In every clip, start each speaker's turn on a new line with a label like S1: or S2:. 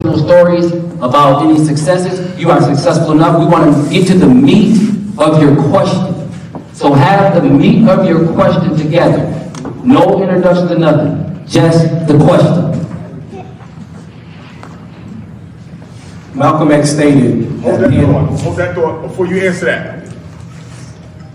S1: stories about any successes. You are successful enough. We want to get to the meat of your question. So have the meat of your question together. No introduction to nothing. Just the question.
S2: Malcolm X stated.
S3: Hold that thought before you answer that.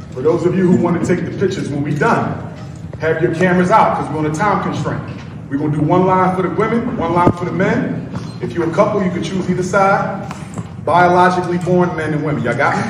S3: For those of you who want to take the pictures when we're done, have your cameras out because we're on a time constraint. We're going to do one line for the women, one line for the men. If you're a couple, you can choose either side. Biologically born men and women. Y'all got me?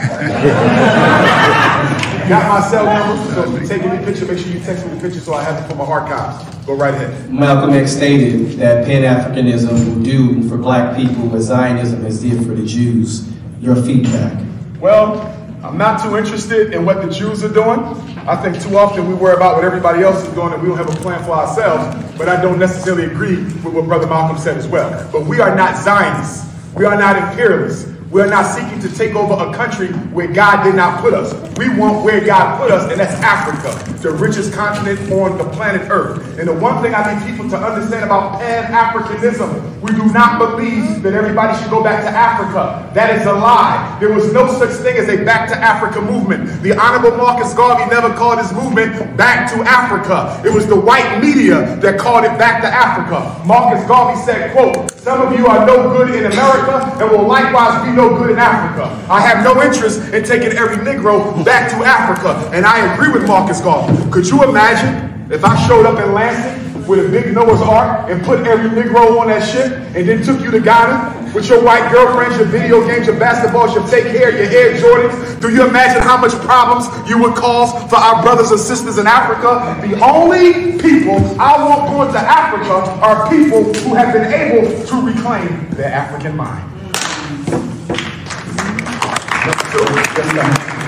S3: Got my cell number, so if you're taking the picture, make sure you text me the picture so I have it for my archives. Go right ahead.
S2: Malcolm X stated that Pan-Africanism will do for black people what Zionism has did for the Jews. Your feedback.
S3: Well, I'm not too interested in what the Jews are doing. I think too often we worry about what everybody else is doing and we don't have a plan for ourselves, but I don't necessarily agree with what Brother Malcolm said as well. But we are not Zionists. We are not imperialists. We are not seeking to take over a country where God did not put us. We want where God put us, and that's Africa, the richest continent on the planet Earth. And the one thing I need people to understand about Pan-Africanism, we do not believe that everybody should go back to Africa. That is a lie. There was no such thing as a Back to Africa movement. The Honorable Marcus Garvey never called his movement Back to Africa. It was the white media that called it Back to Africa. Marcus Garvey said, quote, "Some of you are no good in America and will likewise be no good in Africa. I have no interest in taking every Negro back to Africa." And I agree with Marcus Garvey. Could you imagine if I showed up in Lansing with a big Noah's Ark and put every Negro on that ship and then took you to Ghana with your white girlfriends, your video games, your basketballs, your fake hair, your Air Jordans? Do you imagine how much problems you would cause for our brothers and sisters in Africa? The only people I want going to Africa are people who have been able to reclaim their African mind.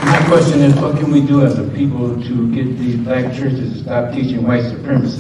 S4: My question is, what can we do as a people to get these black churches to stop teaching white supremacy?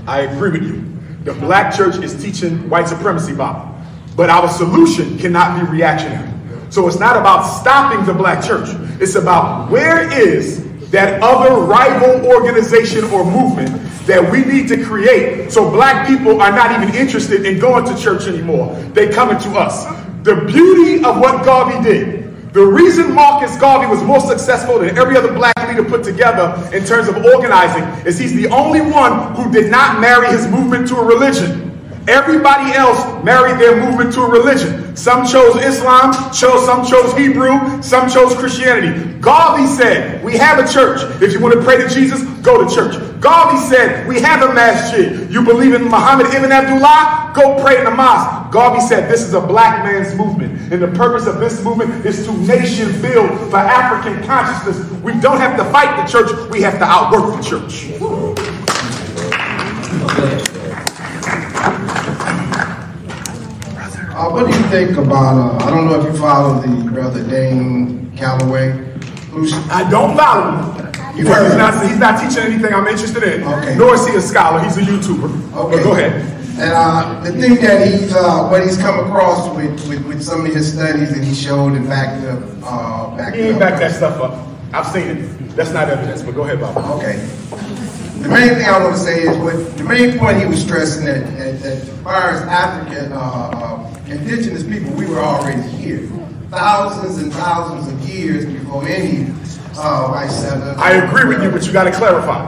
S3: I agree with you. The black church is teaching white supremacy, Bob. But our solution cannot be reactionary. So it's not about stopping the black church. It's about where is that other rival organization or movement that we need to create so black people are not even interested in going to church anymore. They coming to us. The beauty of what Garvey did, the reason Marcus Garvey was more successful than every other black leader put together in terms of organizing is he's the only one who did not marry his movement to a religion. Everybody else married their movement to a religion. Some chose Islam, some chose Hebrew, some chose Christianity. Garvey said, we have a church. If you want to pray to Jesus, go to church. Garvey said, we have a masjid. You believe in Muhammad ibn Abdullah? Go pray in the mosque. Garvey said, this is a black man's movement. And the purpose of this movement is to nation build for African consciousness. We don't have to fight the church. We have to outwork the church.
S5: What do you think about, I don't know if you follow the brother Dane Calloway?
S3: I don't follow him. He's not teaching anything I'm interested in.
S5: Okay.
S3: Nor is he a scholar. He's a YouTuber. Okay. But go ahead.
S5: And the thing that what he's come across with some of his studies that he showed and backed up.
S3: He ain't backed that stuff up. I've seen it. That's not evidence, but go ahead, Bob.
S5: Okay. The main thing I want to say is the main point he was stressing that as far as African indigenous people, we were already here. Thousands and thousands of years before any white settlers.
S3: I agree with you, but you got to clarify.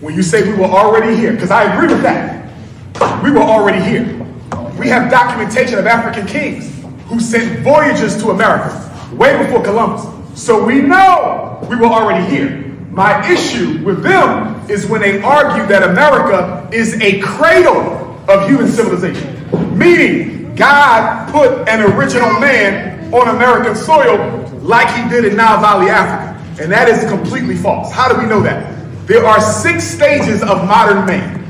S3: When you say we were already here, because I agree with that. We were already here. We have documentation of African kings who sent voyagers to America way before Columbus. So we know we were already here. My issue with them is when they argue that America is a cradle of human civilization, meaning God put an original man on American soil like he did in Nile Valley, Africa. And that is completely false. How do we know that? There are 6 stages of modern man.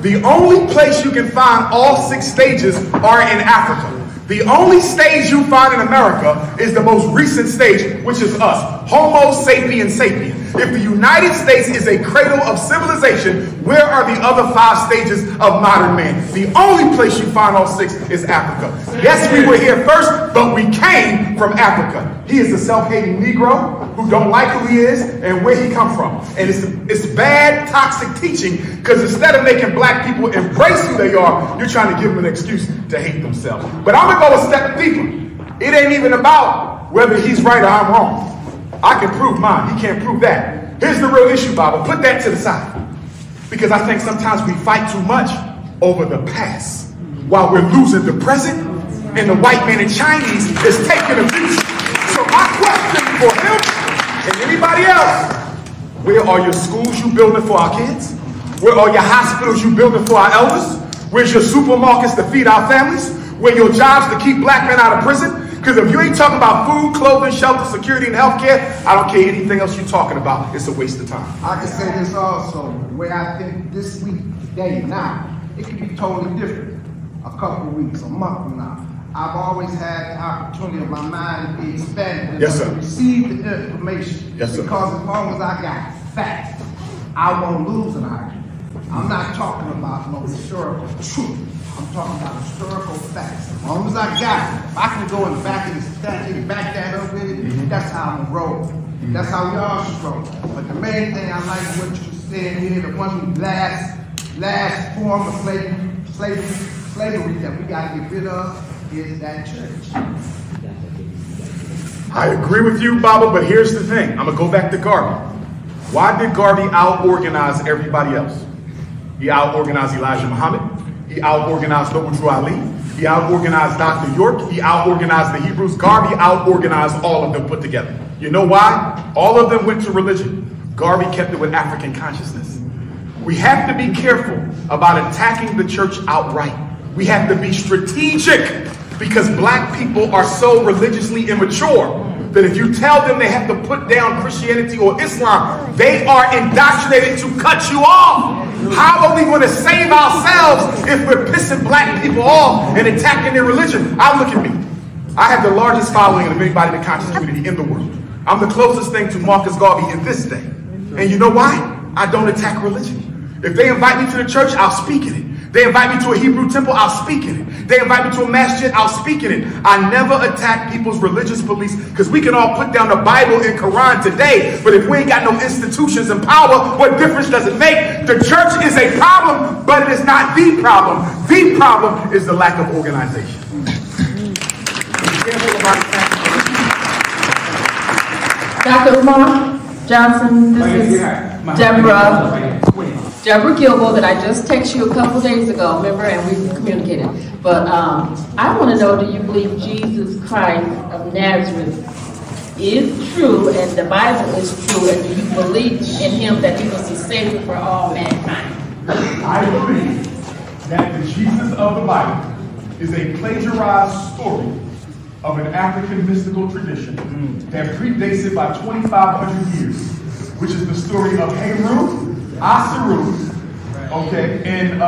S3: The only place you can find all 6 stages are in Africa. The only stage you find in America is the most recent stage, which is us, Homo sapiens sapiens. If the United States is a cradle of civilization, where are the other 5 stages of modern man? The only place you find all 6 is Africa. Yes, we were here first, but we came from Africa. He is a self-hating Negro who don't like who he is and where he come from. And it's bad, toxic teaching, because instead of making black people embrace who they are, you're trying to give them an excuse to hate themselves. But I'm going to go a step deeper. It ain't even about whether he's right or I'm wrong. I can prove mine. He can't prove that. Here's the real issue, Bible. Put that to the side. Because I think sometimes we fight too much over the past while we're losing the present, and the white man and Chinese is taking the future. So my question for him and anybody else, where are your schools you building for our kids? Where are your hospitals you building for our elders? Where's your supermarkets to feed our families? Where your jobs to keep black men out of prison? Because if you ain't talking about food, clothing, shelter, security, and healthcare, I don't care anything else you're talking about. It's a waste of time.
S5: I can say this also, where I think this week, today, now, it could be totally different. A couple of weeks, a month from now. I've always had the opportunity of my mind to be expanded.
S3: Yes, sir.
S5: Receive the information.
S3: Yes, sir.
S5: Because as long as I got facts, I won't lose an argument. I'm not talking about no historical truth. I'm talking about historical facts. As long as I got it, if I can go in the back of the statue and back that up with it, that's how I'm gonna roll. That's how we all should roll. But the main thing I like what you said here, the one last form of slavery that we gotta get rid of is that church.
S3: I agree with you, Baba, but here's the thing. I'm gonna go back to Garvey. Why did Garvey out-organize everybody else? He out-organized Elijah Muhammad. He out-organized Noble Drew Ali. He out-organized Dr. York. He out-organized the Hebrews. Garvey out-organized all of them put together. You know why? All of them went to religion. Garvey kept it with African consciousness. We have to be careful about attacking the church outright. We have to be strategic, because black people are so religiously immature that if you tell them they have to put down Christianity or Islam, they are indoctrinated to cut you off. How are we going to save ourselves if we're pissing black people off and attacking their religion? Look at me. I have the largest following of anybody in the conscious community in the world. I'm the closest thing to Marcus Garvey in this day. And you know why? I don't attack religion. If they invite me to the church, I'll speak in it. They invite me to a Hebrew temple, I'll speak in it. They invite me to a masjid, I'll speak in it. I never attack people's religious beliefs, because we can all put down the Bible and Quran today, but if we ain't got no institutions and power, what difference does it make? The church is a problem, but it is not the problem. The problem is the lack of organization.
S6: Dr. Umar Johnson, this is Deborah Gilbo that I just texted you a couple days ago, remember, and we communicated. But I want to know, do you believe Jesus Christ of Nazareth is true and the Bible is true, and do you believe in him that he was the Savior for all mankind?
S3: I believe that the Jesus of the Bible is a plagiarized story of an African mystical tradition that predates it by 2,500 years, which is the story of Heru, Asaru, okay, and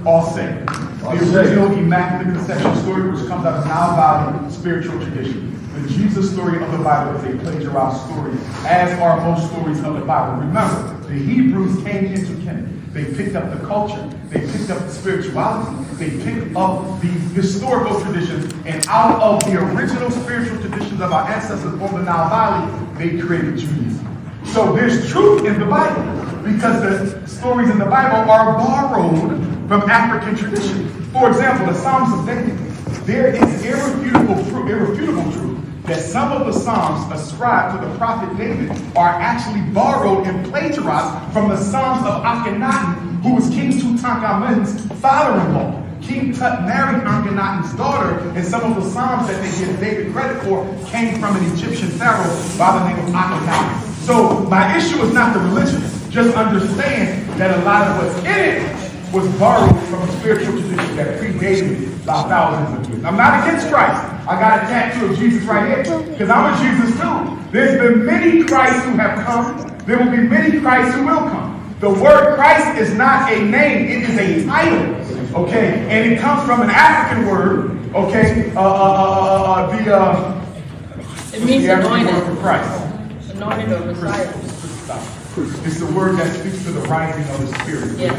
S3: Alsay. The original Immaculate Conception story, which comes out of Nile Valley spiritual tradition. The Jesus story of the Bible is a plagiarized story, as are most stories of the Bible. Remember, the Hebrews came into Canaan. They picked up the culture, they picked up the spirituality, they picked up the historical traditions, and out of the original spiritual traditions of our ancestors on the Nile Valley, they created Judaism. So there's truth in the Bible, because the stories in the Bible are borrowed from African tradition. For example, the Psalms of David. There is irrefutable truth that some of the Psalms ascribed to the prophet David are actually borrowed and plagiarized from the Psalms of Akhenaten, who was King Tutankhamun's father-in-law. King Tut married Akhenaten's daughter, and some of the Psalms that they give David credit for came from an Egyptian pharaoh by the name of Akhenaten. So my issue is not the religion. Just understand that a lot of what's in it was borrowed from a spiritual tradition that predated by thousands of years. I'm not against Christ. I got a tattoo of Jesus right here, because I'm a Jesus too. There's been many Christs who have come. There will be many Christs who will come. The word Christ is not a name, it is a title, okay? And it comes from an African word, okay?
S6: It means anointed.
S3: For Christ.
S6: anointed or Messiah.
S3: It's the word that speaks to the rising of the Spirit.
S6: Yes.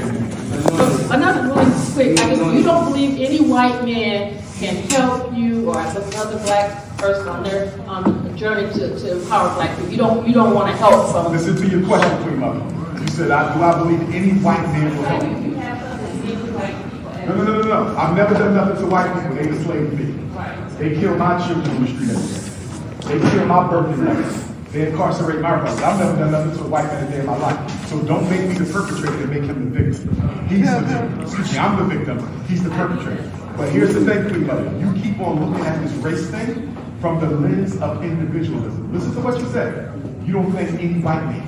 S6: So another really quick, I guess you don't believe any white man can help you or another black person on the journey to empower black people. You don't want to help someone.
S3: Listen to your question, Queen Mother. You said, do I believe any white man will help me? No. I've never done nothing to white people. They enslaved me. They kill my children on the street. They kill my birthday. They incarcerate my brothers. I've never done nothing to a white man a day in my life. So don't make me the perpetrator and make him the victim. He's the victim. Excuse me, I'm the victim. He's the perpetrator. But here's the thing, Queen Mother. You keep on looking at this race thing from the lens of individualism. Listen to what you said. You don't think any white man.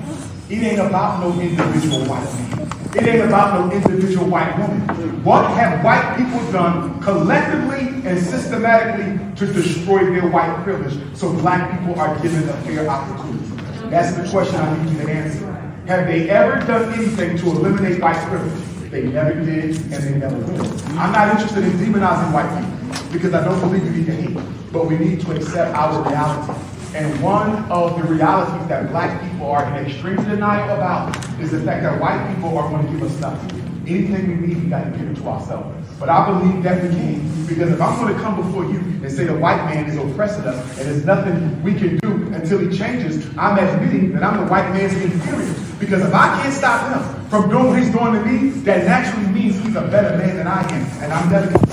S3: It ain't about no individual white man. It ain't about no individual white woman. What have white people done collectively and systematically to destroy their white privilege so black people are given a fair opportunity? That's the question I need you to answer. Have they ever done anything to eliminate white privilege? They never did, and they never will. I'm not interested in demonizing white people because I don't believe we need to hate, but we need to accept our reality. And one of the realities that black people are in extreme denial about is the fact that white people are going to give us nothing. Anything we need, we got to give it to ourselves. But I believe that we can, because if I'm going to come before you and say the white man is oppressing us and there's nothing we can do until he changes, I'm admitting that I'm the white man's inferior. Because if I can't stop him from doing what he's doing to me, that naturally means he's a better man than I am. And I'm never going to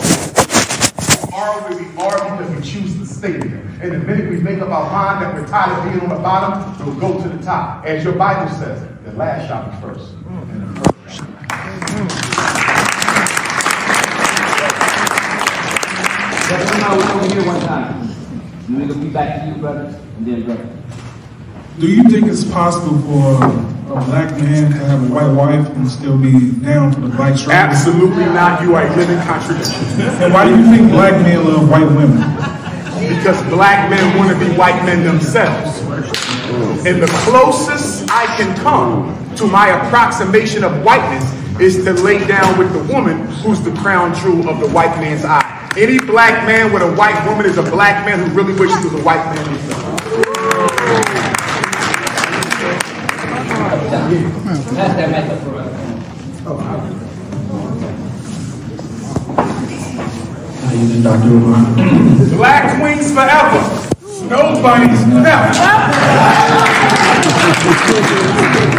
S3: are where we are because we choose to stay there. And the minute we make up our mind that we're tired of being on the bottom, we'll go to the top. As your Bible says, the last shall be first. And the first shall be
S1: we're over here one time. We're going to be back to you, brother, and then brother.
S7: Do you think it's possible for a black man to have a white wife and still be down for the black struggle?
S3: Absolutely not. You are a living contradiction.
S7: And why do you think black men love white women?
S3: Because black men want to be white men themselves. And the closest I can come to my approximation of whiteness is to lay down with the woman who's the crown jewel of the white man's eye. Any black man with a white woman is a black man who really wishes he was a white man himself.
S1: That's that method for us. How you doing, Dr.Umar?
S3: Black queens forever. Nobody's never.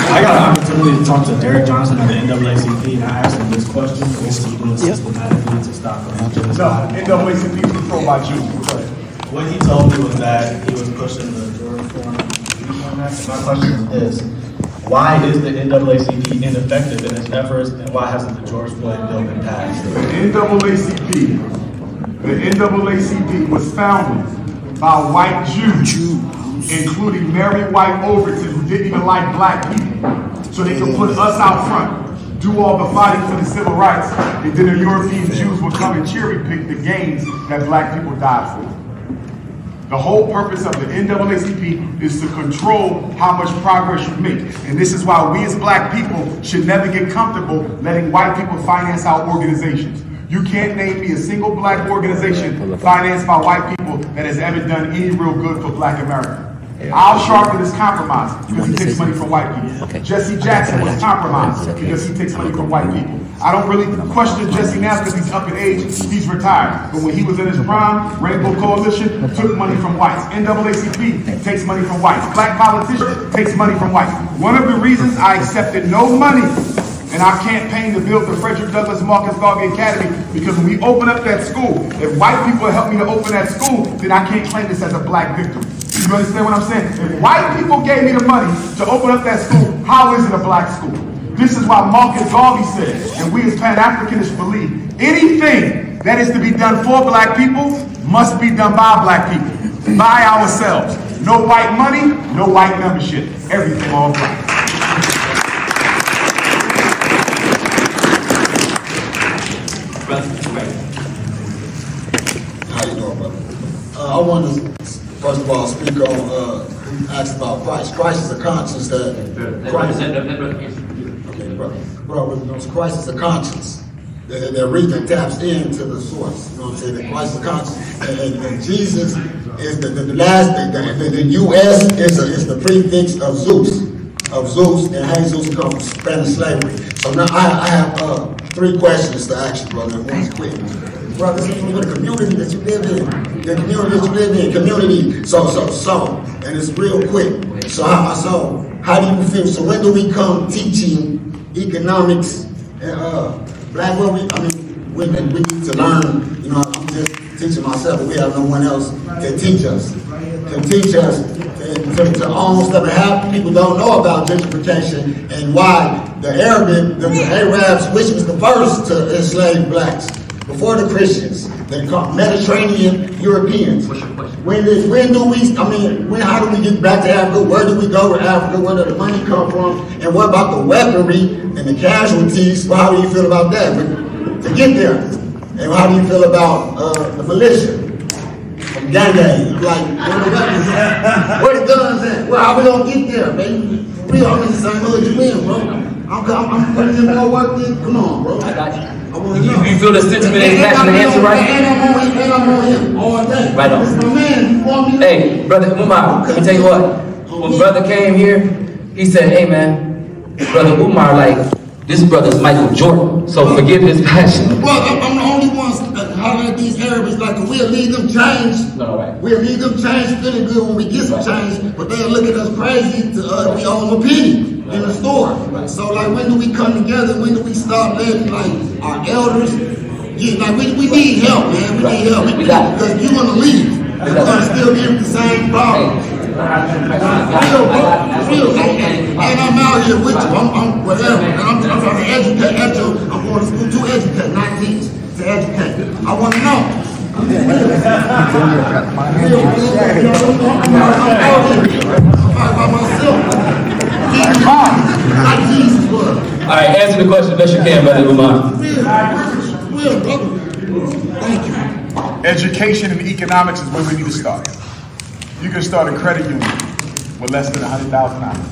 S8: I got an opportunity to talk to Derek Johnson at the NAACP, and I asked him this question: what was he doing systematically to stop genocide?
S3: No, NAACP is controlled by Jews.
S8: What he told me was that he was pushing the jury reform. My question is this: why is the NAACP ineffective in its efforts, and why hasn't the George Floyd bill been passed?
S3: The NAACP was founded by white Jews, including Mary White Overton, who didn't even like black people, so they could put us out front, do all the fighting for the civil rights, and then the European Jews would come and cherry pick the gains that black people died for. The whole purpose of the NAACP is to control how much progress you make. And this is why we as black people should never get comfortable letting white people finance our organizations. You can't name me a single black organization financed by white people that has ever done any real good for black America. Al Sharpton is compromised because he takes money from white people. Jesse Jackson was compromised because he takes money from white people. I don't really question Jesse now because he's up in age, he's retired. But when he was in his prime, Rainbow Coalition took money from whites. NAACP takes money from whites. Black politicians takes money from whites. One of the reasons I accepted no money in our campaign to build the Frederick Douglass Marcus Garvey Academy, because when we open up that school, if white people help me to open that school, then I can't claim this as a black victim. You understand what I'm saying? If white people gave me the money to open up that school, how is it a black school? This is why Marcus Garvey said, and we as Pan-Africanists believe, anything that is to be done for black people must be done by black people, by ourselves. No white money, no white membership. Everything all black.
S9: How you doing, brother? I wanted to, first of all, speak on, ask about Christ. Christ is a conscience that... Christ is a conscience the region taps into the source. You know what I'm saying? The Christ of consciousness. And Jesus is the last thing. The U.S. is the prefix of Zeus. And Jesus comes from Spanish slavery. So now I have 3 questions to ask you, brother, and one's quick. Brother, the community that you live in, and it's real quick. So how do you feel? So when do we come teaching economics and when we need to learn? You know, I'm just teaching myself, but we have no one else to teach us. To own stuff. And half people don't know about gentrification and why the Arabs, which was the first to enslave blacks, before the Christians, they called Mediterranean Europeans. When do we, how do we get back to Africa? Where do we go with Africa? Where does the money come from? And what about the weaponry and the casualties? Well, how do you feel about that? But to get there. And how do you feel about the militia? Gang, like, where the guns at? Well, how we gonna get there, baby? We all in the same hood you in, bro. I'm putting in more work than, come on, bro. I got you. I want to know. You feel the sentiment and passion to answer right? And I'm on him all day. Right on. This is my man. You want me to?
S1: Hey, Brother Umar, let me tell you what. When brother came here, he said, hey man, Brother Umar, like, this brother's Michael Jordan, so forgive his passion.
S9: Well, I'm the only one hollering at these Arabs like we'll leave them changed. No, right. We'll leave them changed feeling good when we get some change, but they'll look at us crazy to we owe them a penny in the store. So like, when do we come together? When do we stop letting like our elders get like we need help, man. We need help because you're gonna leave. You're gonna still be with the same problem. Real, and I'm out here with you. I'm whatever, and I'm trying to educate. I'm going to school to educate, not teach. To educate. I want to know.
S1: All right, answer the question best you can, Brother Umar.
S9: Thank you.
S3: Education and economics is where we need to start. You can start a credit union with less than $100,000.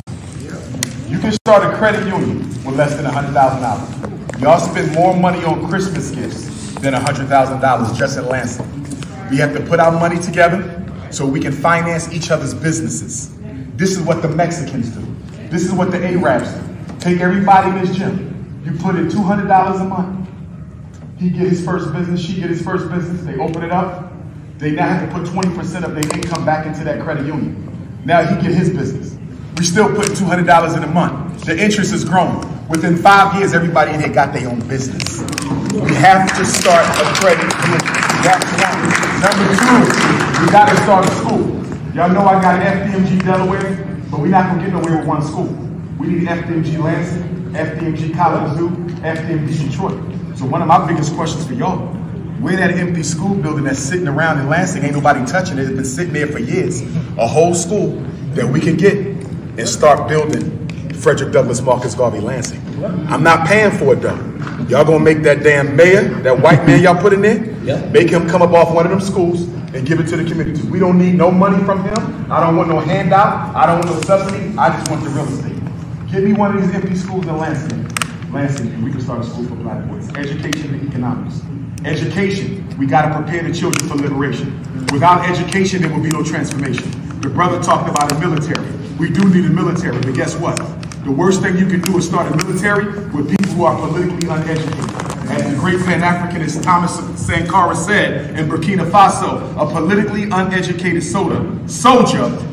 S3: You can start a credit union with less than $100,000. Y'all spend more money on Christmas gifts than $100,000 just in Lansing. We have to put our money together so we can finance each other's businesses. This is what the Mexicans do. This is what the Arabs do. Take everybody in this gym. You put in $200 a month. He get his first business, she get his first business, they open it up. They now have to put 20% of their income back into that credit union. Now he get his business. We still put $200 in a month. The interest is growing. Within 5 years, everybody in here got their own business. We have to start a credit union. That's one. Number 2, we got to start a school. Y'all know I got an FDMG Delaware, but we're not going to get nowhere with one school. We need FDMG Lansing, FDMG Kalamazoo, FDMG Detroit. So one of my biggest questions for y'all, where that empty school building that's sitting around in Lansing, ain't nobody touching it, it's been sitting there for years. A whole school that we can get and start building Frederick Douglass Marcus Garvey Lansing. I'm not paying for it though. Y'all gonna make that damn mayor, that white man y'all put in there, make him come up off one of them schools and give it to the community. We don't need no money from him. I don't want no handout. I don't want no subsidy. I just want the real estate. Give me one of these empty schools in Lansing, and we can start a school for black boys. Education and economics. Education, we got to prepare the children for liberation. Without education, there will be no transformation. The brother talked about a military. We do need a military, but guess what? The worst thing you can do is start a military with people who are politically uneducated. As the great Pan-Africanist Thomas Sankara said in Burkina Faso, a politically uneducated soldier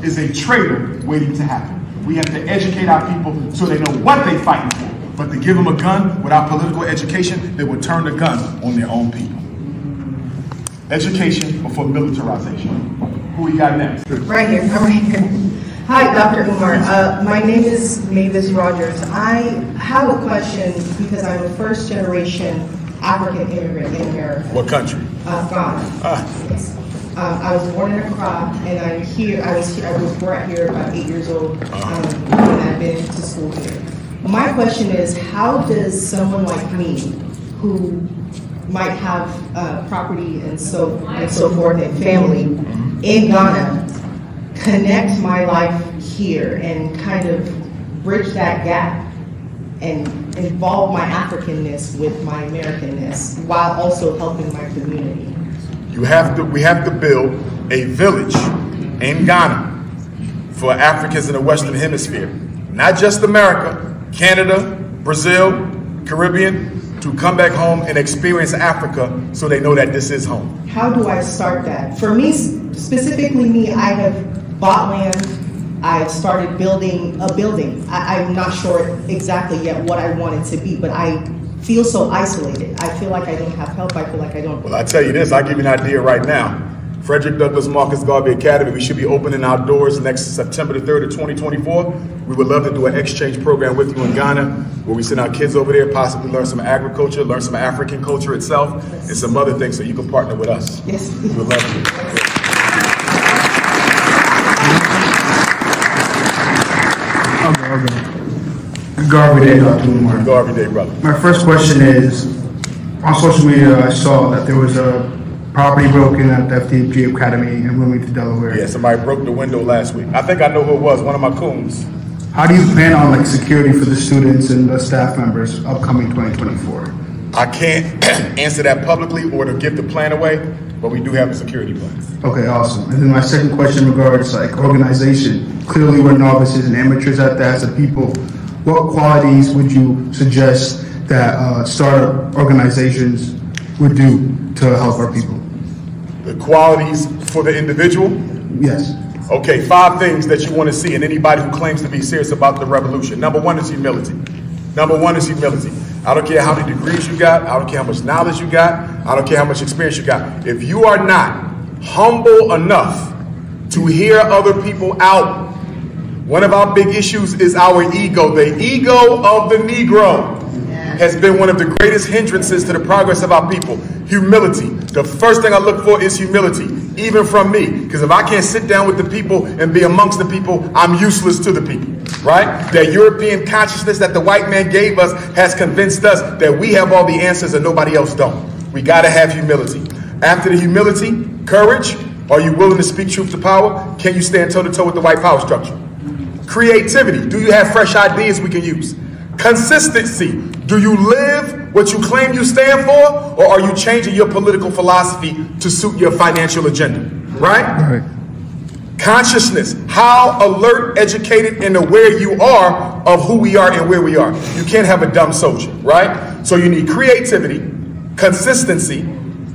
S3: is a traitor waiting to happen. We have to educate our people so they know what they're fighting for. But to give them a gun without political education, they will turn the gun on their own people. Education before militarization. Who we got next?
S10: Right here, I'm right here. Hi, Dr. Umar. My name is Mavis Rogers. I have a question because I'm a first-generation African immigrant in America.
S3: What country?
S10: Ghana. Yes. I was born in Accra, and I'm here. I was born here about 8 years old, and I've been to school here. My question is, how does someone like me, who might have property and so forth and family in Ghana, connect my life here and kind of bridge that gap and involve my Africanness with my Americanness while also helping my community?
S3: We have to build a village in Ghana for Africans in the Western Hemisphere, not just America, Canada, Brazil, Caribbean, to come back home and experience Africa so they know that this is home.
S10: How do I start that? For me, specifically me, I have bought land, I've started building a building. I'm not sure exactly yet what I want it to be, but I feel so isolated. I feel like I don't have help, I feel like I don't.
S3: Well, I tell you this, I'll give you an idea right now. Frederick Douglass Marcus Garvey Academy, we should be opening our doors next September the 3rd of 2024. We would love to do an exchange program with you in Ghana, where we send our kids over there, possibly learn some agriculture, learn some African culture itself, and some other things, so you can partner with us.
S10: Yes.
S3: We would love to.
S11: Okay. Garvey Day, Dr. Umar.
S3: Garvey Day, brother.
S11: My first question is, on social media, I saw that there was a property broken at the FDMGA Academy in Wilmington, Delaware.
S3: Yeah, somebody broke the window last week. I think I know who it was, one of my coons.
S11: How do you plan on security for the students and the staff members upcoming 2024?
S3: I can't answer that publicly or to give the plan away, but we do have a security plan.
S11: Okay, awesome. And then my second question regards organization. Clearly we're novices and amateurs at that as a people. What qualities would you suggest that startup organizations would do to help our people?
S3: The qualities for the individual?
S11: Yes.
S3: Okay, 5 things that you want to see in anybody who claims to be serious about the revolution. Number 1 is humility. Number 1 is humility. I don't care how many degrees you got. I don't care how much knowledge you got. I don't care how much experience you got. If you are not humble enough to hear other people out, one of our big issues is our ego. The ego of the Negro has been one of the greatest hindrances to the progress of our people. Humility. The first thing I look for is humility, even from me. Because if I can't sit down with the people and be amongst the people, I'm useless to the people, right? That European consciousness that the white man gave us has convinced us that we have all the answers and nobody else don't. We got to have humility. After the humility, courage. Are you willing to speak truth to power? Can you stand toe-to-toe with the white power structure? Creativity. Do you have fresh ideas we can use? Consistency. Do you live what you claim you stand for, or are you changing your political philosophy to suit your financial agenda? Right? Consciousness. How alert, educated, and aware you are of who we are and where we are. You can't have a dumb soldier, right? So you need creativity, consistency,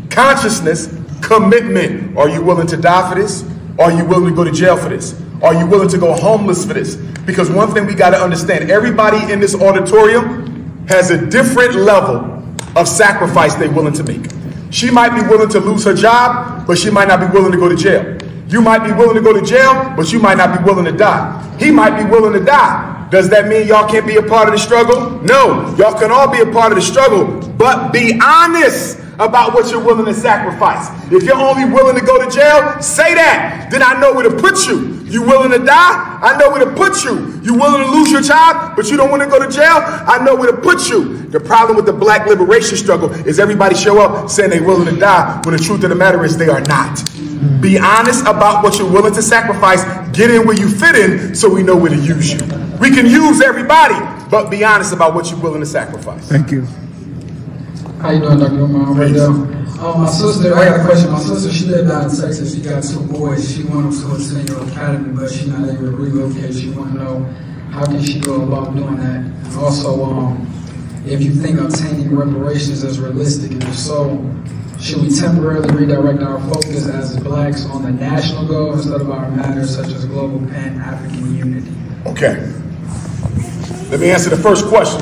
S3: consciousness, commitment. Are you willing to die for this? Are you willing to go to jail for this? Are you willing to go homeless for this? Because one thing we got to understand, everybody in this auditorium has a different level of sacrifice they're willing to make. She might be willing to lose her job, but she might not be willing to go to jail. You might be willing to go to jail, but you might not be willing to die. He might be willing to die. Does that mean y'all can't be a part of the struggle? No, y'all can all be a part of the struggle, but be honest about what you're willing to sacrifice. If you're only willing to go to jail, say that. Then I know where to put you. You willing to die? I know where to put you. You willing to lose your job, but you don't want to go to jail? I know where to put you. The problem with the black liberation struggle is everybody show up saying they're willing to die, when the truth of the matter is they are not. Be honest about what you're willing to sacrifice. Get in where you fit in so we know where to use you. We can use everybody, but be honest about what you're willing to sacrifice.
S11: Thank you.
S12: How you doing, Dr. Umar? My sister, I got a question. My sister, she lived out in Texas. She got 2 boys. She wanted them to attend your academy, but she's not able to relocate. She want to know how can she go about doing that. And also, if you think obtaining reparations is realistic, and if so, should we temporarily redirect our focus as blacks on the national goal instead of our matters such as global Pan-African unity?
S3: Okay. Let me answer the first question.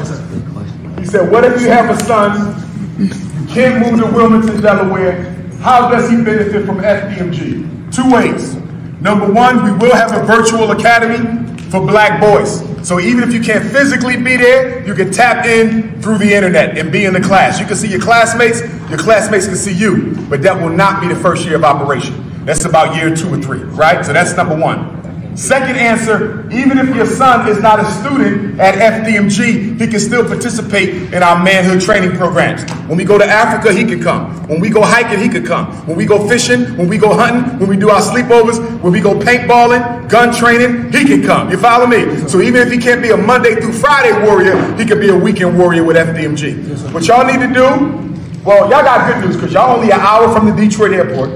S3: He said, what if you have a son, you can't move to Wilmington, Delaware, how does he benefit from FDMG? 2 ways. Number 1, we will have a virtual academy for black boys. So even if you can't physically be there, you can tap in through the internet and be in the class. You can see your classmates can see you, but that will not be the first year of operation. That's about year 2 or 3, right? So that's number 1. Second answer, even if your son is not a student at FDMG, he can still participate in our manhood training programs. When we go to Africa, he can come. When we go hiking, he could come. When we go fishing, when we go hunting, when we do our sleepovers, when we go paintballing, gun training, he can come. You follow me? So even if he can't be a Monday through Friday warrior, he could be a weekend warrior with FDMG. What y'all need to do, well, y'all got good news because y'all only an hour from the Detroit airport.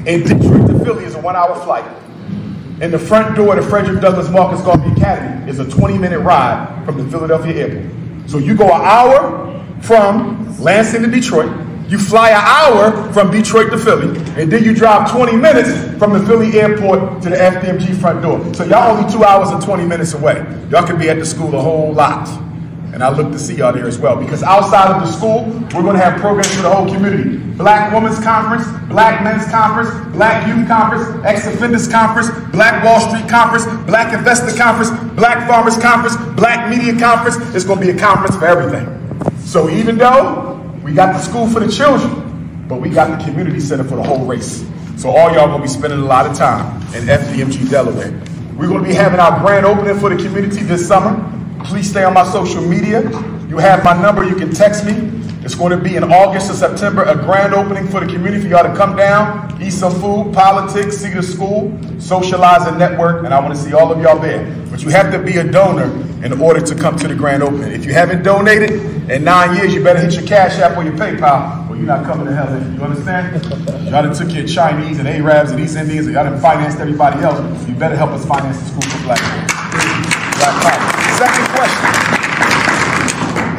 S3: And Detroit to Philly is a 1 hour flight. And the front door to Frederick Douglass Marcus Garvey Academy is a 20-minute ride from the Philadelphia airport. So you go an hour from Lansing to Detroit, you fly an hour from Detroit to Philly, and then you drive 20 minutes from the Philly airport to the FDMG front door. So y'all only 2 hours and 20 minutes away. Y'all can be at the school a whole lot. And I look to see y'all there as well, because outside of the school, we're going to have programs for the whole community. Black Women's Conference, Black Men's Conference, Black Youth Conference, Ex-Offenders Conference, Black Wall Street Conference, Black Investor Conference, Black Farmers Conference, Black Media Conference. It's going to be a conference for everything. So even though we got the school for the children, but we got the community center for the whole race. So all y'all going to be spending a lot of time in FDMG Delaware. We're going to be having our grand opening for the community this summer. Please stay on my social media. You have my number. You can text me. It's going to be in August or September, a grand opening for the community for y'all to come down, eat some food, politics, see the school, socialize and network, and I want to see all of y'all there. But you have to be a donor in order to come to the grand opening. If you haven't donated in 9 years, you better hit your Cash App or your PayPal, or you're not coming to hell. You understand? Y'all done took your Chinese and Arabs and East Indians, and y'all done financed everybody else. You better help us finance the school for black people. Black power. Second question.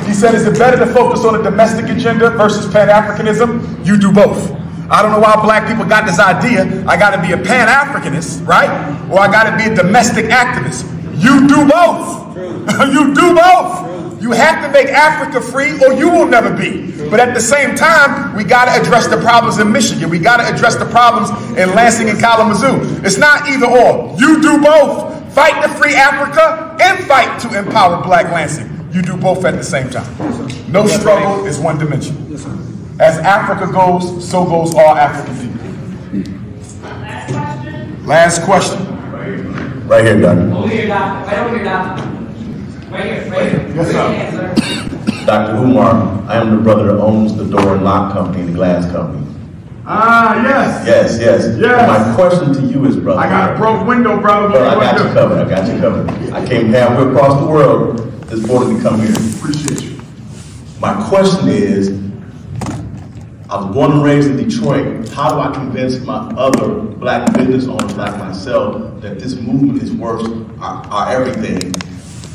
S3: He said, is it better to focus on a domestic agenda versus Pan-Africanism? You do both. I don't know why black people got this idea, I got to be a Pan-Africanist, right? Or I got to be a domestic activist. You do both. You do both. You have to make Africa free or you will never be. But at the same time, we got to address the problems in Michigan. We got to address the problems in Lansing and Kalamazoo. It's not either or. You do both. Fight to free Africa and fight to empower Black Lansing. You do both at the same time. No struggle is one dimension. As Africa goes, so goes all African people. Last question.
S13: Right here, Doctor.
S14: Over here, Doctor. Right over here, Doctor. Right here, right here.
S3: Yes, sir.
S13: Dr. Umar, I am the brother that owns the door and lock company and the glass company.
S3: Ah, yes.
S13: Yes, yes.
S3: Yes.
S13: My question to you is, brother.
S3: I got a broke window, brother.
S13: But I got you covered. I got you covered. I came halfway across the world this morning to come here.
S3: Appreciate you.
S13: My question is, I was born and raised in Detroit. How do I convince my other black business owners like myself that this movement is worth our everything?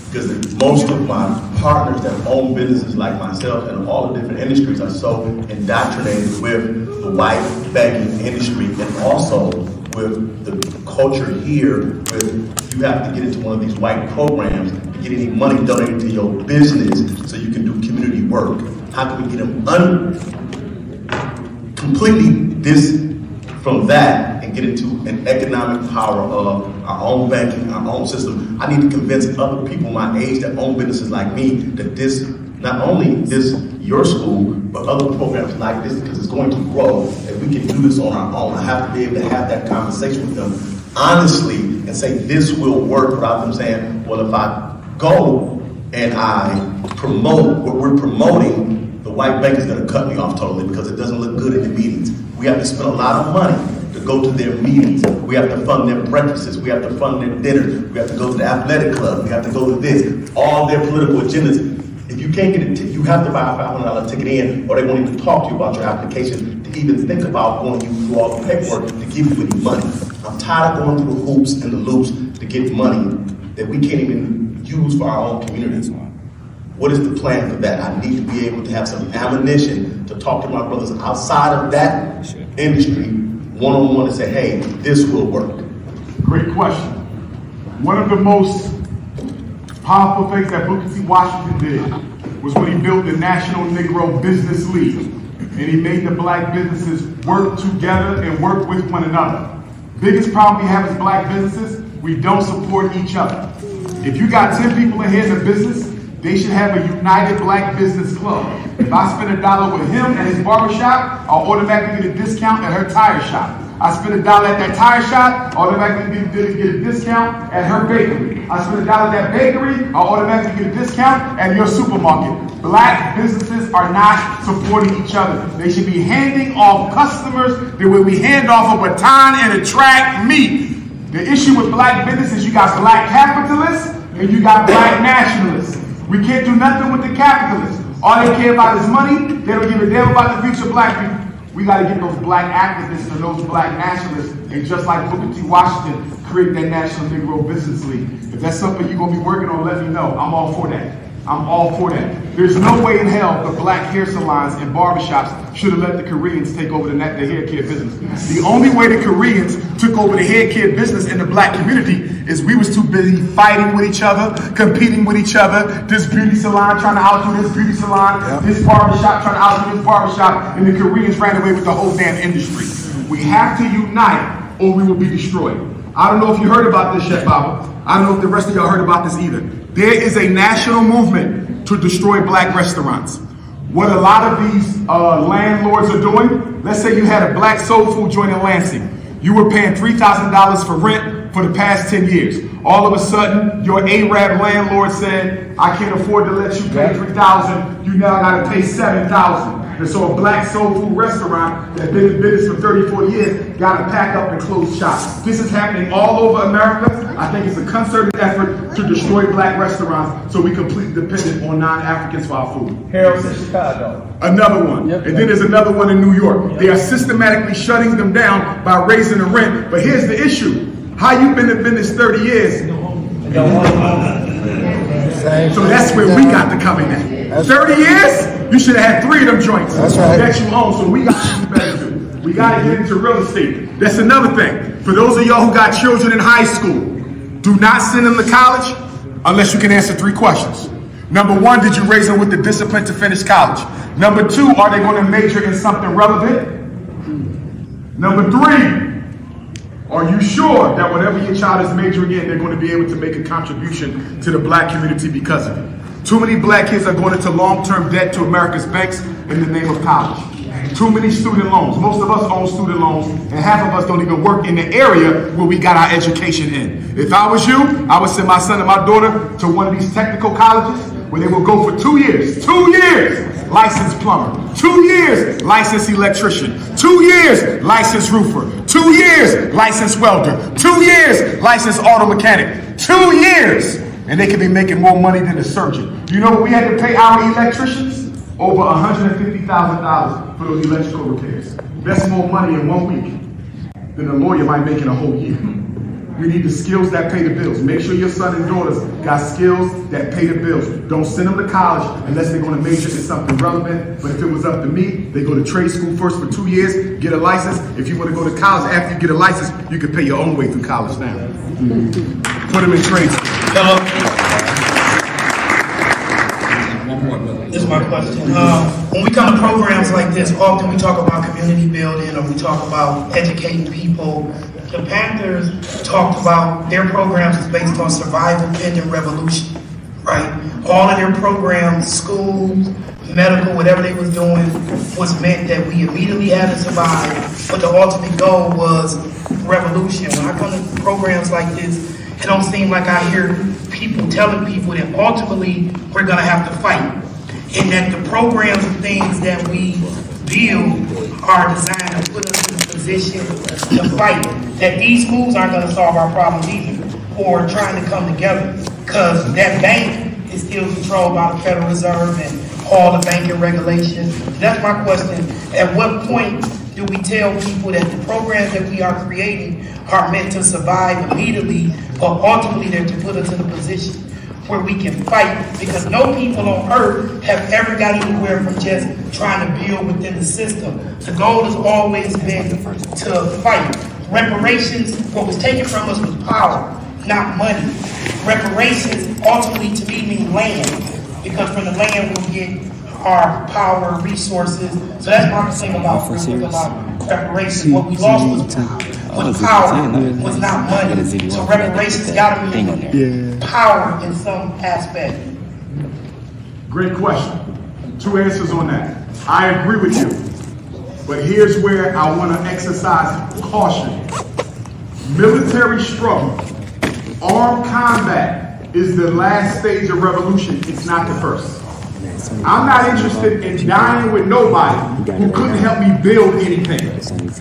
S13: Because most of my partners that own businesses like myself and all the different industries are so indoctrinated with the white banking industry and also with the culture here with you have to get into one of these white programs to get any money donated to your business so you can do community work. How can we get them completely from that and get into an economic power of our own banking, our own system? I need to convince other people my age that own businesses like me that this, not only this your school, but other programs like this, because it's going to grow, and we can do this on our own. I have to be able to have that conversation with them honestly and say this will work without them saying, well, if I go and I promote what we're promoting, the white bank is going to cut me off totally because it doesn't look good in the meetings. We have to spend a lot of money to go to their meetings. We have to fund their breakfasts. We have to fund their dinners. We have to go to the athletic club. We have to go to this. All their political agendas. If you can't get it, you have to buy a $500 ticket in, or they won't even talk to you about your application to even think about going through all the paperwork to give you any money. I'm tired of going through the hoops and the loops to get money that we can't even use for our own communities. What is the plan for that? I need to be able to have some ammunition to talk to my brothers outside of that industry, one-on-one, and say, hey, this will work.
S3: Great question. One of the most powerful things that Booker T. Washington did was when he built the National Negro Business League, and he made the black businesses work together and work with one another. Biggest problem we have as black businesses, we don't support each other. If you got 10 people in here in the business, they should have a United Black Business Club. If I spend $1 with him at his barbershop, I'll automatically get a discount at her tire shop. I spend $1 at that tire shop, automatically get a discount at her bakery. I spend $1 at that bakery, I automatically get a discount at your supermarket. Black businesses are not supporting each other. They should be handing off customers the way we hand off a baton and a track meet. The issue with black business is you got black capitalists and you got black nationalists. We can't do nothing with the capitalists. All they care about is money. They don't give a damn about the future of black people. We got to get those black activists and those black nationalists, and just like Booker T. Washington, create that National Negro Business League. If that's something you're going to be working on, let me know. I'm all for that. I'm all for that. There's no way in hell the black hair salons and barbershops should have let the Koreans take over the hair care business. The only way the Koreans took over the hair care business in the black community is we was too busy fighting with each other, competing with each other. This beauty salon trying to outdo this beauty salon, this barbershop trying to outdo this barbershop, and the Koreans ran away with the whole damn industry. We have to unite or we will be destroyed. I don't know if you heard about this yet, Baba. I don't know if the rest of y'all heard about this either. There is a national movement to destroy black restaurants. What a lot of these landlords are doing, let's say you had a black soul food joint in Lansing. You were paying $3,000 for rent for the past 10 years. All of a sudden, your Arab landlord said, I can't afford to let you pay $3,000. You now got to pay $7,000. And so a black soul food restaurant that's been in business for 30, 40 years got to pack up and close shop. This is happening all over America. I think it's a concerted effort to destroy black restaurants so we completely dependent on non-Africans for our food.
S15: Harold's in Chicago.
S3: Another one. And then there's another one in New York. They are systematically shutting them down by raising the rent. But here's the issue. How you been in business 30 years? So that's where we got to come in at. 30 years? You should have had 3 of them joints that you own. So we got to do better too. We got to get into real estate. That's another thing. For those of y'all who got children in high school, do not send them to college unless you can answer 3 questions. Number 1, did you raise them with the discipline to finish college? Number 2, are they going to major in something relevant? Number 3, are you sure that whatever your child is majoring in, they're going to be able to make a contribution to the black community because of it? Too many black kids are going into long-term debt to America's banks in the name of college. Too many student loans. Most of us own student loans, and half of us don't even work in the area where we got our education in. If I was you, I would send my son and my daughter to one of these technical colleges where they will go for 2 years. 2 years, licensed plumber. 2 years, licensed electrician. 2 years, licensed roofer. 2 years, licensed welder. 2 years, licensed auto mechanic. 2 years, and they could be making more money than a surgeon. You know what we had to pay our electricians? Over $150,000 for those electrical repairs. That's more money in 1 week than a lawyer might make in a whole year. We need the skills that pay the bills. Make sure your son and daughters got skills that pay the bills. Don't send them to college unless they're going to major in something relevant. But if it was up to me, they go to trade school first for 2 years, get a license. If you want to go to college after you get a license, you can pay your own way through college now. Put them in trade school.
S16: This is my question. When we come to programs like this, often we talk about community building or we talk about educating people. The Panthers talked about their programs is based on survival pending revolution, right? All of their programs, schools, medical, whatever they was doing, was meant that we immediately had to survive, but the ultimate goal was revolution. When I come to programs like this, it don't seem like I hear people telling people that ultimately we're gonna have to fight, and that the programs and things that we build are designed to put us in a position to fight. That these schools aren't going to solve our problems either, or trying to come together, because that bank is still controlled by the Federal Reserve and all the banking regulations. That's my question. At what point do we tell people that the programs that we are creating are meant to survive immediately, but ultimately they're to put us in a position where we can fight? Because no people on earth have ever got anywhere from just trying to build within the system. The goal has always been to fight. Reparations, what was taken from us was power, not money. Reparations ultimately to me mean land, because from the land we'll get our power, resources. So that's my thing about reparations. What we lost was power, was not money. So reparations got to mean power in some aspect.
S3: Great question. 2 answers on that. I agree with you. But here's where I want to exercise caution. Military struggle, armed combat is the last stage of revolution. It's not the first. I'm not interested in dying with nobody who couldn't help me build anything.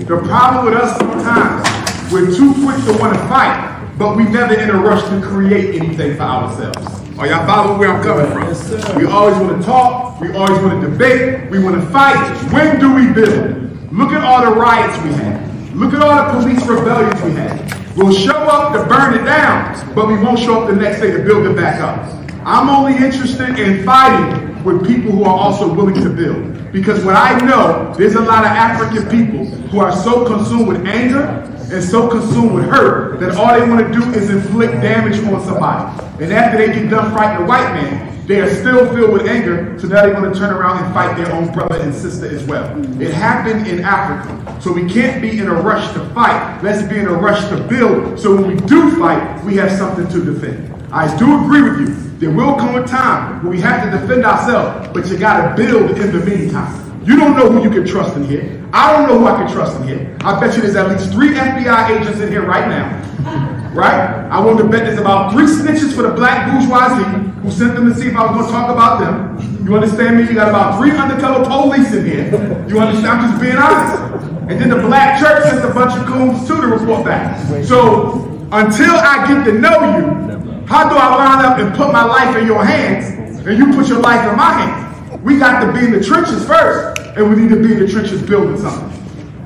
S3: The problem with us sometimes, we're too quick to want to fight, but we never in a rush to create anything for ourselves. Are y'all following where I'm coming from? We always want to talk, we always want to debate, we want to fight. When do we build? Look at all the riots we had. Look at all the police rebellions we had. We'll show up to burn it down, but we won't show up the next day to build it back up. I'm only interested in fighting with people who are also willing to build. Because what I know, there's a lot of African people who are so consumed with anger and so consumed with hurt that all they want to do is inflict damage on somebody. And after they get done fighting a white man, they are still filled with anger, so now they want to turn around and fight their own brother and sister as well. It happened in Africa. So we can't be in a rush to fight. Let's be in a rush to build. So when we do fight, we have something to defend. I do agree with you. There will come a time when we have to defend ourselves, but you got to build in the meantime. You don't know who you can trust in here. I don't know who I can trust in here. I bet you there's at least 3 FBI agents in here right now. Right? I want to bet there's about 3 snitches for the black bourgeoisie who sent them to see if I was going to talk about them. You understand me? You got about 3 undercover police in here. You understand? I'm just being honest. And then the black church sent a bunch of coons too to report back. So until I get to know you, how do I line up and put my life in your hands and you put your life in my hands? We got to be in the trenches first, and we need to be in the trenches building something.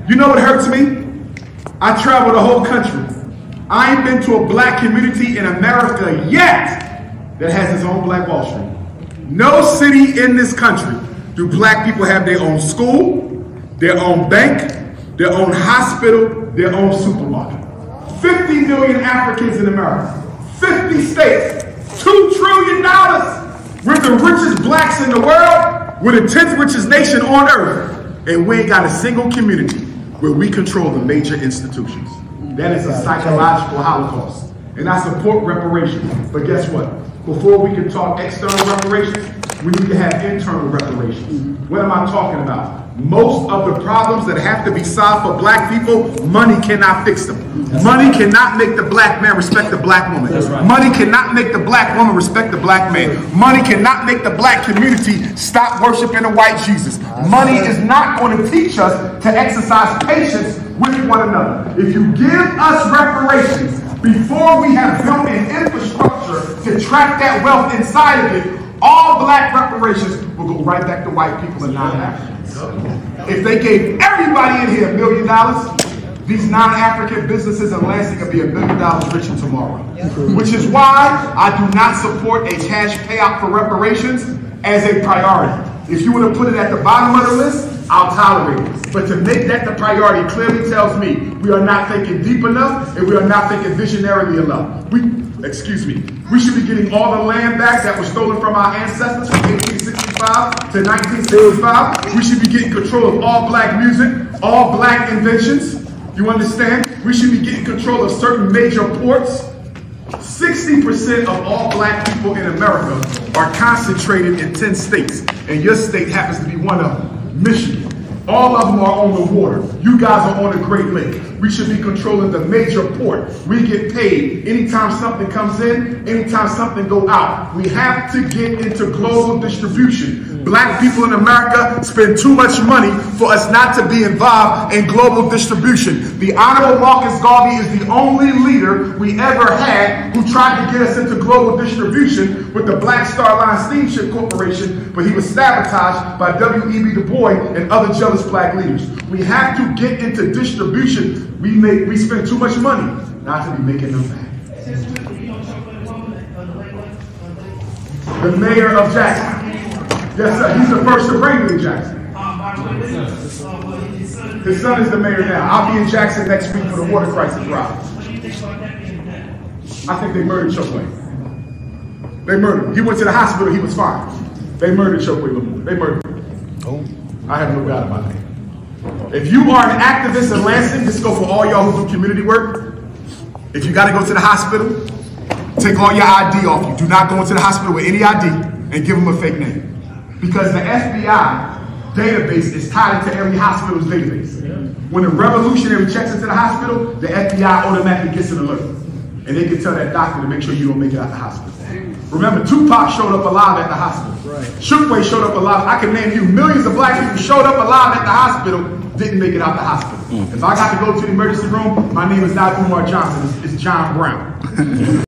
S3: You know what hurts me? I travel the whole country. I ain't been to a black community in America yet that has its own Black Wall Street. No city in this country do black people have their own school, their own bank, their own hospital, their own supermarket. 50 million Africans in America. 50 states, $2 trillion. We're the richest blacks in the world. We're the 10th richest nation on earth. And we ain't got a single community where we control the major institutions. That is a psychological holocaust. And I support reparations. But guess what? Before we can talk external reparations, we need to have internal reparations. What am I talking about? Most of the problems that have to be solved for black people, money cannot fix them. Money cannot make the black man respect the black woman. Money cannot make the black woman respect the black man. Money cannot make the black community stop worshiping a white Jesus. Money is not going to teach us to exercise patience with one another. If you give us reparations before we have built an infrastructure to track that wealth inside of it, all black reparations will go right back to white people and non-Africans. If they gave everybody in here $1 million, these non-African businesses in Lansing could be $1 million richer tomorrow. Which is why I do not support a cash payout for reparations as a priority. If you want to put it at the bottom of the list, I'll tolerate it. But to make that the priority clearly tells me we are not thinking deep enough and we are not thinking visionarily enough. We should be getting all the land back that was stolen from our ancestors from 1865 to 1965. We should be getting control of all black music, all black inventions. You understand? We should be getting control of certain major ports. 60% of all black people in America are concentrated in 10 states, and your state happens to be one of them, Michigan. All of them are on the water. You guys are on a Great Lake. We should be controlling the major port. We get paid anytime something comes in, anytime something goes out. We have to get into global distribution. Black people in America spend too much money for us not to be involved in global distribution. The Honorable Marcus Garvey is the only leader we ever had who tried to get us into global distribution with the Black Star Line Steamship Corporation, but he was sabotaged by W.E.B. Du Bois and other jealous black leaders. We have to get into distribution. We spend too much money not to be making them back. The mayor of Jackson. Yes, sir. He's the first to bring me to Jackson. His son is the mayor now. I'll be in Jackson next week for the water crisis ride. I think they murdered Chokwe. They murdered him. He went to the hospital. He was fine. They murdered Chokwe. They murdered him. I have no doubt about that. If you are an activist in Lansing, this go for all y'all who do community work. If you got to go to the hospital, take all your ID off you. Do not go into the hospital with any ID and give them a fake name. Because the FBI database is tied into every hospital's database. When a revolutionary checks into the hospital, the FBI automatically gets an alert. And they can tell that doctor to make sure you don't make it out the hospital. Remember, Tupac showed up alive at the hospital. Shookway showed up alive. I can name you millions of black people showed up alive at the hospital, didn't make it out the hospital. If I got to go to the emergency room, my name is not Umar Johnson, it's John Brown.